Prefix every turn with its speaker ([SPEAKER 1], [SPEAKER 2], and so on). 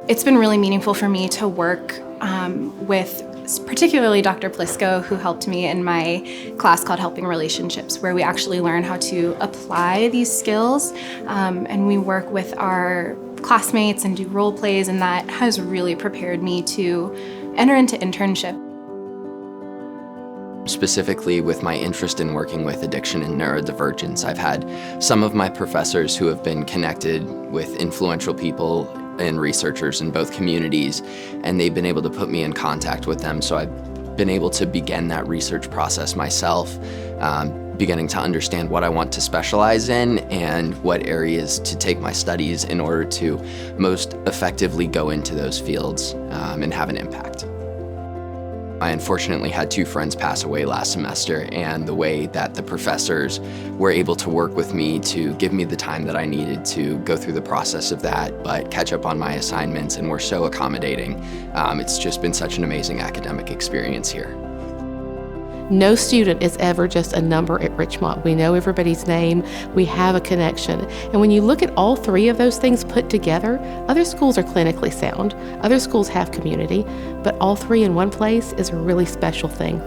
[SPEAKER 1] It's been really meaningful for me to work with particularly Dr. Plisco, who helped me in my class called Helping Relationships, where we actually learn how to apply these skills, and we work with our classmates and do role plays, and that has really prepared me to enter into internship.
[SPEAKER 2] Specifically with my interest in working with addiction and neurodivergence, I've had some of my professors who have been connected with influential people and researchers in both communities, and they've been able to put me in contact with them. So I've been able to begin that research process myself, beginning to understand what I want to specialize in and what areas to take my studies in order to most effectively go into those fields and have an impact. I unfortunately had 2 friends pass away last semester, and the way that the professors were able to work with me to give me the time that I needed to go through the process of that, but catch up on my assignments, and were so accommodating. It's just been such an amazing academic experience here.
[SPEAKER 3] No student is ever just a number at Richmont. We know everybody's name, we have a connection. And when you look at all 3 of those things put together, other schools are clinically sound, other schools have community, but all 3 in one place is a really special thing.